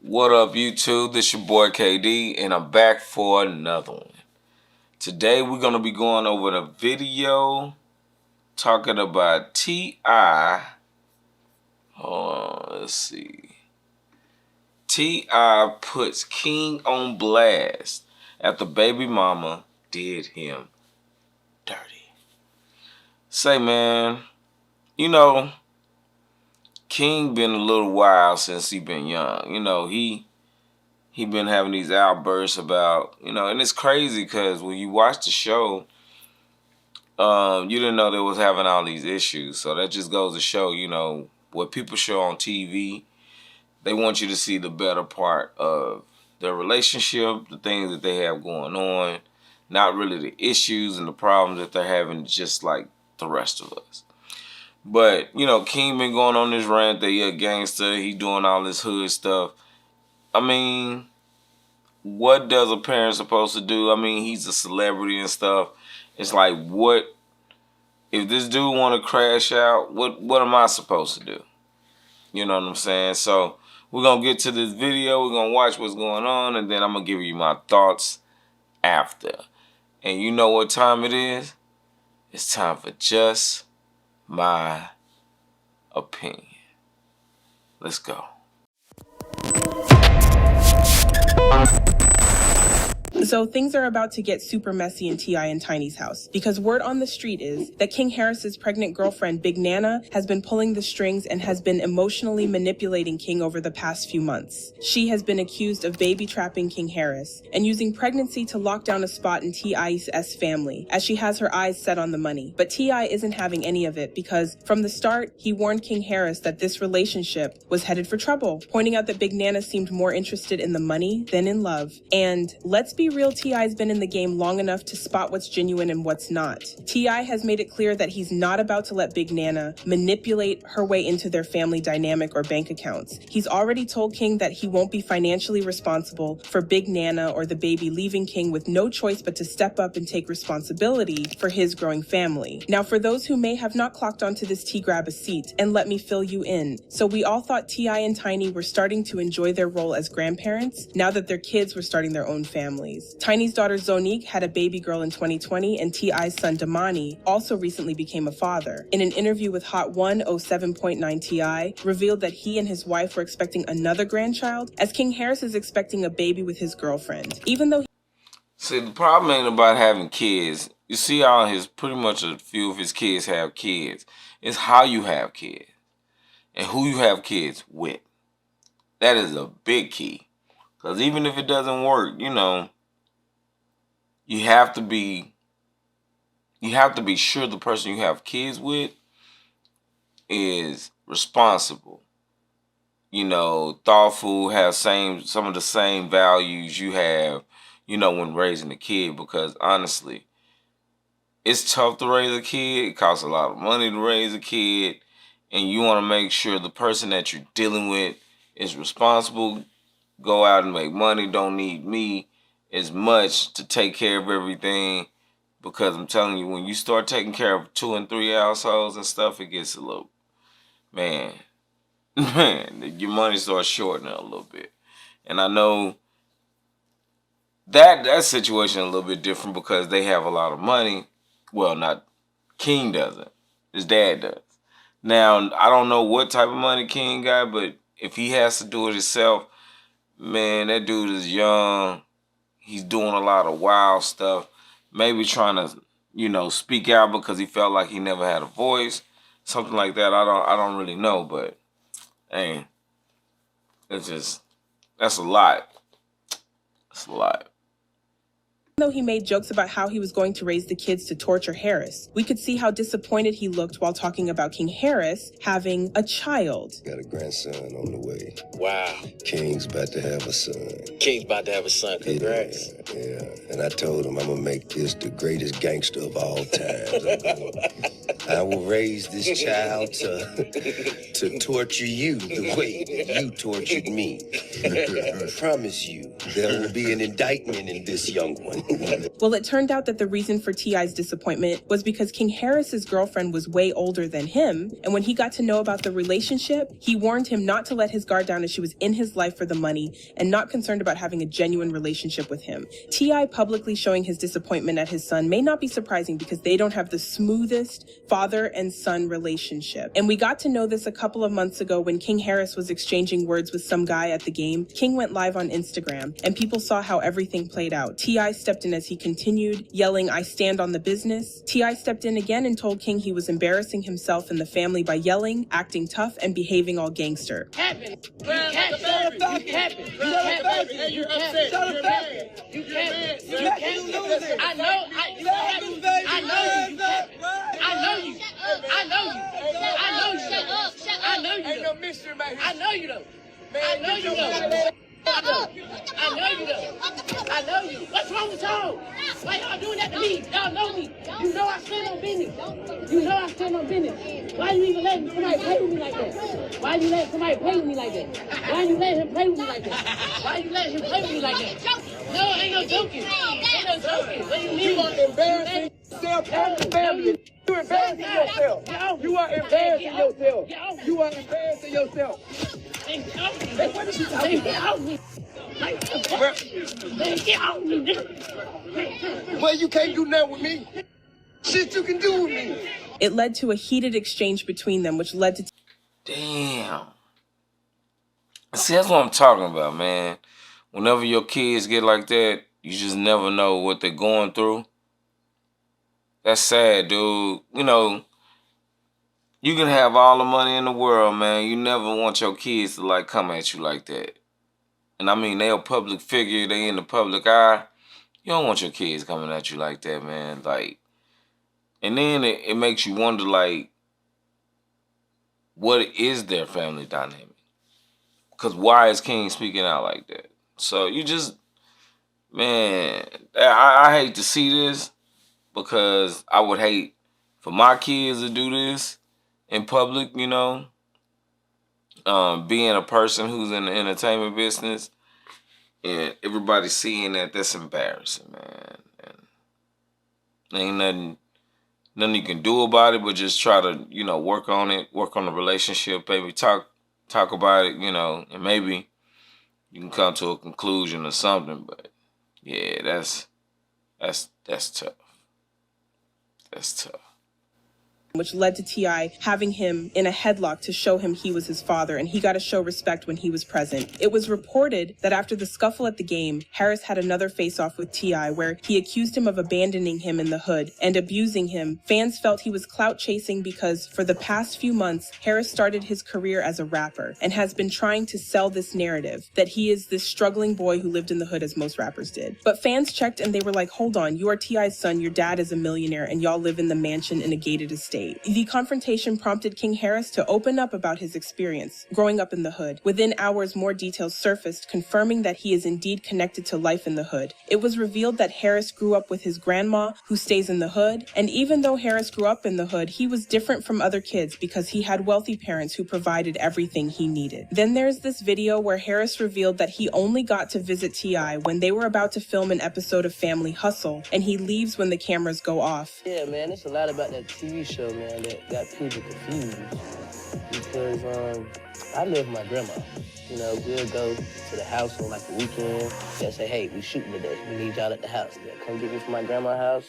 What up, YouTube? This your boy KD, and I'm back for another one. Today, we're going to be going over the video talking about T.I. Let's see. T.I. puts King on blast after baby mama did him dirty. Say, man, you know, King been a little while since he been young. You know, he been having these outbursts about, and it's crazy because when you watch the show, you didn't know they was having all these issues. So that just goes to show, what people show on TV, they want you to see the better part of their relationship, the things that they have going on, not really the issues and the problems that they're having just like the rest of us. But, King been going on this rant that he a gangster, he doing all this hood stuff. I mean, what does a parent supposed to do? I mean, he's a celebrity and stuff. It's like, what if this dude want to crash out? What am I supposed to do? You know what I'm saying? So we're gonna get to this video. We're gonna watch what's going on, and then I'm gonna give you my thoughts after. And you know what time it is? It's time for Just My Opinion. Let's go. So things are about to get super messy in T.I. and Tiny's house because word on the street is that King Harris's pregnant girlfriend, Big Nana, has been pulling the strings and has been emotionally manipulating King over the past few months. She has been accused of baby trapping King Harris and using pregnancy to lock down a spot in T.I.'s family as she has her eyes set on the money. But T.I. isn't having any of it because from the start, he warned King Harris that this relationship was headed for trouble, pointing out that Big Nana seemed more interested in the money than in love. And let's be real, T.I.'s been in the game long enough to spot what's genuine and what's not. T.I. has made it clear that he's not about to let Big Nana manipulate her way into their family dynamic or bank accounts. He's already told King that he won't be financially responsible for Big Nana or the baby, leaving King with no choice but to step up and take responsibility for his growing family. Now, for those who may have not clocked onto this tea, grab a seat and let me fill you in. So we all thought T.I. and Tiny were starting to enjoy their role as grandparents now that their kids were starting their own families. Tiny's daughter Zonique had a baby girl in 2020, and T.I.'s son Damani also recently became a father. In an interview with Hot 107.9, T.I. revealed that he and his wife were expecting another grandchild, as King Harris is expecting a baby with his girlfriend. Even though See, the problem ain't about having kids. You see how pretty much a few of his kids have kids. It's how you have kids and who you have kids with. That is a big key. Because even if it doesn't work, you have to be sure the person you have kids with is responsible, thoughtful, have some of the same values you have, when raising a kid. Because honestly, it's tough to raise a kid. It costs a lot of money to raise a kid, and you want to make sure the person that you're dealing with is responsible, go out and make money, don't need me as much to take care of everything. Because I'm telling you, when you start taking care of 2 and 3 households and stuff, it gets a little, man, your money starts shorting a little bit. And I know that situation is a little bit different because they have a lot of money. Well, not King doesn't. His dad does. Now, I don't know what type of money King got, but if he has to do it himself, man, that dude is young. He's doing a lot of wild stuff. Maybe trying to, speak out because he felt like he never had a voice. Something like that. I don't really know, but hey, that's a lot. That's a lot. though he made jokes about how he was going to raise the kids to torture Harris, we could see how disappointed he looked while talking about King Harris having a child. Got a grandson on the way. Wow. King's about to have a son. King's about to have a son. Congrats. Yeah. And I told him I'm going to make this the greatest gangster of all time. I will raise this child to torture you the way you tortured me. I promise you, there will be an indictment in this young one. Well, it turned out that the reason for T.I.'s disappointment was because King Harris's girlfriend was way older than him, and when he got to know about the relationship, he warned him not to let his guard down as she was in his life for the money and not concerned about having a genuine relationship with him. T.I. publicly showing his disappointment at his son may not be surprising because they don't have the smoothest father and son relationship. And we got to know this a couple of months ago when King Harris was exchanging words with some guy at the game. King went live on Instagram, and people saw how everything played out. T.I. stepped in as he continued, yelling, "I stand on the business." T.I. stepped in again and told King he was embarrassing himself and the family by yelling, acting tough, and behaving all gangster. You're upset. I know you. What's wrong with y'all? Why y'all doing that to me? Y'all know me. You know I stand on business. Why you even letting somebody play with me like that? Why you letting somebody play with me like that? Why you letting him play with me like that? Why you letting him play with me like that? No, ain't no joking. What do you mean? You are embarrassing yourself and the family. You embarrassing yourself. You are embarrassing yourself. You are embarrassing yourself. What did you talking about? Well, you can't do nothing with me. Shit you can do with me. It led to a heated exchange between them, which led to... Damn. See, that's what I'm talking about, man. Whenever your kids get like that, you just never know what they're going through. That's sad, dude. You know, you can have all the money in the world, man. You never want your kids to, like, come at you like that. And I mean, they're a public figure. They in the public eye. You don't want your kids coming at you like that, man. Like, and then it makes you wonder, like, what is their family dynamic? Because why is King speaking out like that? So you just, man, I hate to see this because I would hate for my kids to do this in public, you know. Being a person who's in the entertainment business and everybody seeing that, that's embarrassing, man. And ain't nothing you can do about it, but just try to, you know, work on it, work on the relationship, maybe talk about it, you know, and maybe you can come to a conclusion or something. But yeah, that's tough. That's tough. Which led to T.I. having him in a headlock to show him he was his father, and he got to show respect when he was present. It was reported that after the scuffle at the game, Harris had another face-off with T.I. where he accused him of abandoning him in the hood and abusing him. Fans felt he was clout chasing because for the past few months, Harris started his career as a rapper and has been trying to sell this narrative that he is this struggling boy who lived in the hood as most rappers did. But fans checked and they were like, hold on, you are T.I.'s son, your dad is a millionaire, and y'all live in the mansion in a gated estate. The confrontation prompted King Harris to open up about his experience growing up in the hood. Within hours, more details surfaced, confirming that he is indeed connected to life in the hood. It was revealed that Harris grew up with his grandma, who stays in the hood, and even though Harris grew up in the hood, he was different from other kids because he had wealthy parents who provided everything he needed. Then there's this video where Harris revealed that he only got to visit T.I. when they were about to film an episode of Family Hustle, and he leaves when the cameras go off. Yeah, man, it's a lot about that TV show, man, that got people confused. Because I live with my grandma. You know, we'll go to the house on like a weekend. They'll say, hey, we shooting today. We need y'all at the house. They'll come get me from my grandma's house.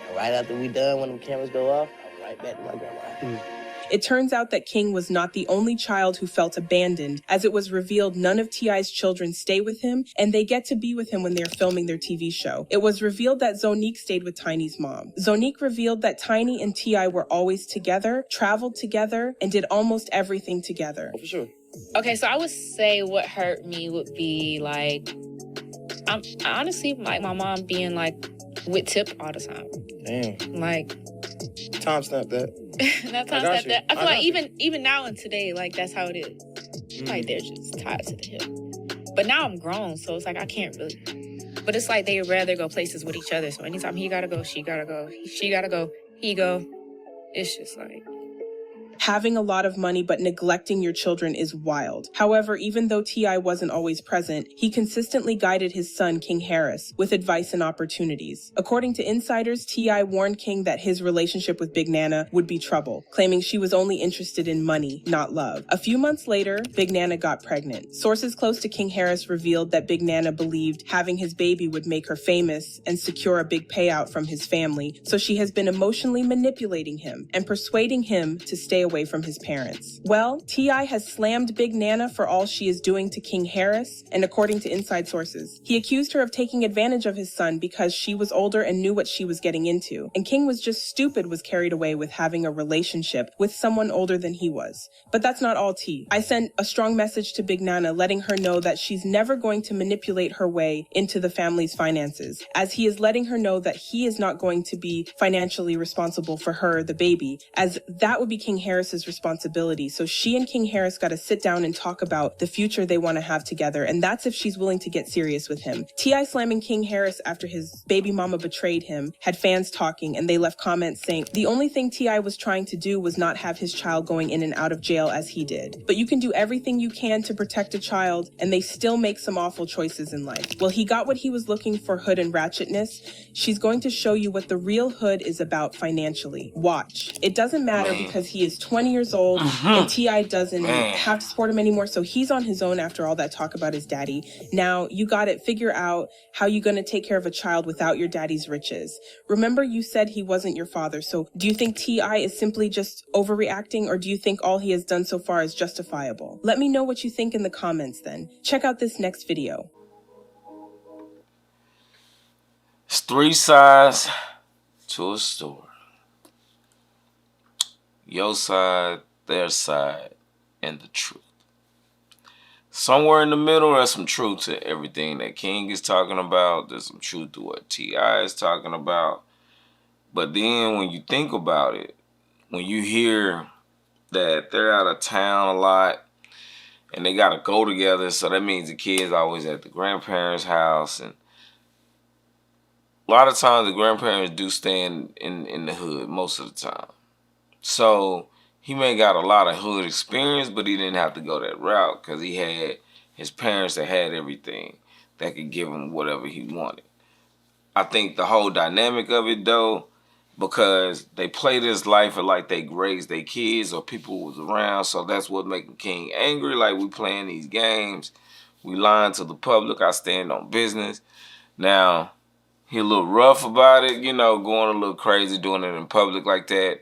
And right after we done, when the cameras go off, I'm right back to my grandma's house. It turns out that King was not the only child who felt abandoned, as it was revealed none of T.I.'s children stay with him, and they get to be with him when they're filming their TV show. It was revealed that Zonique stayed with Tiny's mom. Zonique revealed that Tiny and T.I. were always together, traveled together, and did almost everything together. For sure. Okay, so I would say what hurt me would be like, honestly, like my mom being like with Tip all the time. Damn. Like, Timestamp that. not I got you. that. I feel like even now and today, like that's how it is. Like they're just tied to the hip. But now I'm grown, so it's like I can't really. But it's like they'd rather go places with each other. So anytime he gotta go, she gotta go. She gotta go, he go. it's just like, Having a lot of money but neglecting your children is wild. However, even though T.I. wasn't always present, he consistently guided his son, King Harris, with advice and opportunities. According to insiders, T.I. warned King that his relationship with Big Nana would be trouble, claiming she was only interested in money, not love. A few months later, Big Nana got pregnant. Sources close to King Harris revealed that Big Nana believed having his baby would make her famous and secure a big payout from his family, so she has been emotionally manipulating him and persuading him to stay away from his parents. Well, T.I. has slammed Big Nana for all she is doing to King Harris, and according to inside sources, he accused her of taking advantage of his son because she was older and knew what she was getting into, and King was just stupid, was carried away with having a relationship with someone older than he was. But that's not all tea. I sent a strong message to Big Nana letting her know that she's never going to manipulate her way into the family's finances, as he is letting her know that he is not going to be financially responsible for her, the baby, as that would be King Harris's responsibility. So she and King Harris got to sit down and talk about the future they want to have together, and that's if she's willing to get serious with him. T.I. slamming King Harris after his baby mama betrayed him had fans talking, and they left comments saying the only thing T.I. was trying to do was not have his child going in and out of jail as he did. But you can do everything you can to protect a child, and they still make some awful choices in life. Well, he got what he was looking for, hood and ratchetness. She's going to show you what the real hood is about financially. Watch. It doesn't matter because he is 20 years old and T.I. doesn't have to support him anymore, so he's on his own after all that talk about his daddy. Now, you got to figure out how you're going to take care of a child without your daddy's riches. Remember, you said he wasn't your father, so do you think T.I. is simply just overreacting, or do you think all he has done so far is justifiable? Let me know what you think in the comments then. Check out this next video. It's three sides to a story. Your side, their side, and the truth. Somewhere in the middle, there's some truth to everything that King is talking about. There's some truth to what T.I. is talking about. But then when you think about it, when you hear that they're out of town a lot and they got to go together, so that means the kid's always at the grandparents' house. And a lot of times the grandparents do stay in the hood most of the time. So he may got a lot of hood experience, but he didn't have to go that route because he had his parents that had everything that could give him whatever he wanted. I think the whole dynamic of it, though, because they play this life like they raised their kids or people was around, so that's what making King angry. Like, we playing these games, we lying to the public, I stand on business. Now, he a little rough about it, you know, going a little crazy, doing it in public like that.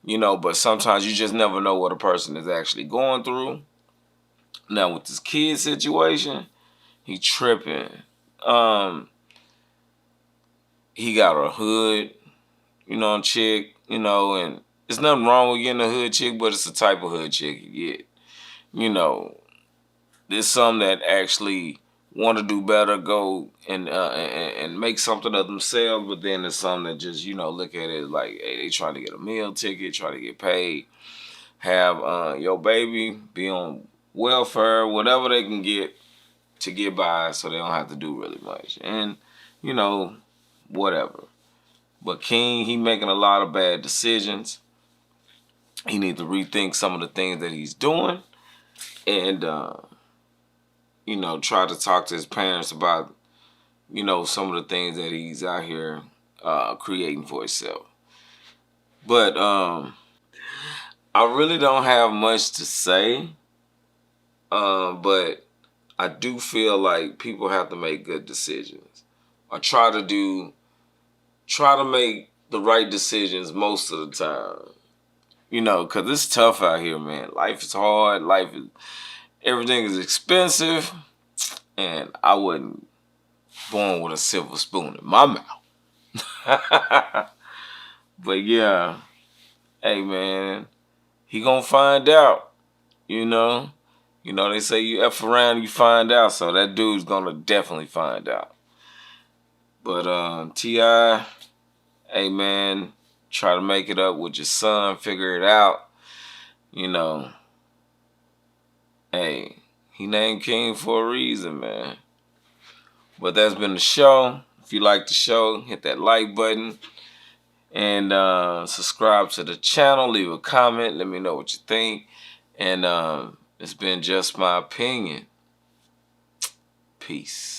You know, but sometimes you just never know what a person is actually going through. Now, with this kid situation, he tripping. He got a hood, you know, chick, you know, and there's nothing wrong with getting a hood chick, but it's the type of hood chick you get. You know, there's some that actually want to do better, go and make something of themselves, but then there's some that just, you know, look at it like, hey, they trying to get a meal ticket, try to get paid, have your baby be on welfare, whatever they can get to get by so they don't have to do really much. And, you know, whatever. But King, he making a lot of bad decisions. He needs to rethink some of the things that he's doing. And, you know, try to talk to his parents about, you know, some of the things that he's out here creating for himself. But I really don't have much to say. But I do feel like people have to make good decisions. Or try to make the right decisions most of the time. You know, because it's tough out here, man. Life is hard. Everything is expensive, and I wasn't born with a silver spoon in my mouth. But yeah, hey man, he gonna find out, you know. You know, they say you F around, you find out, so that dude's gonna definitely find out. But T.I., hey man, try to make it up with your son, figure it out, you know. Hey, he named King for a reason, man. But that's been the show. If you like the show, hit that like button. And subscribe to the channel. Leave a comment. Let me know what you think. And it's been Just My Opinion. Peace.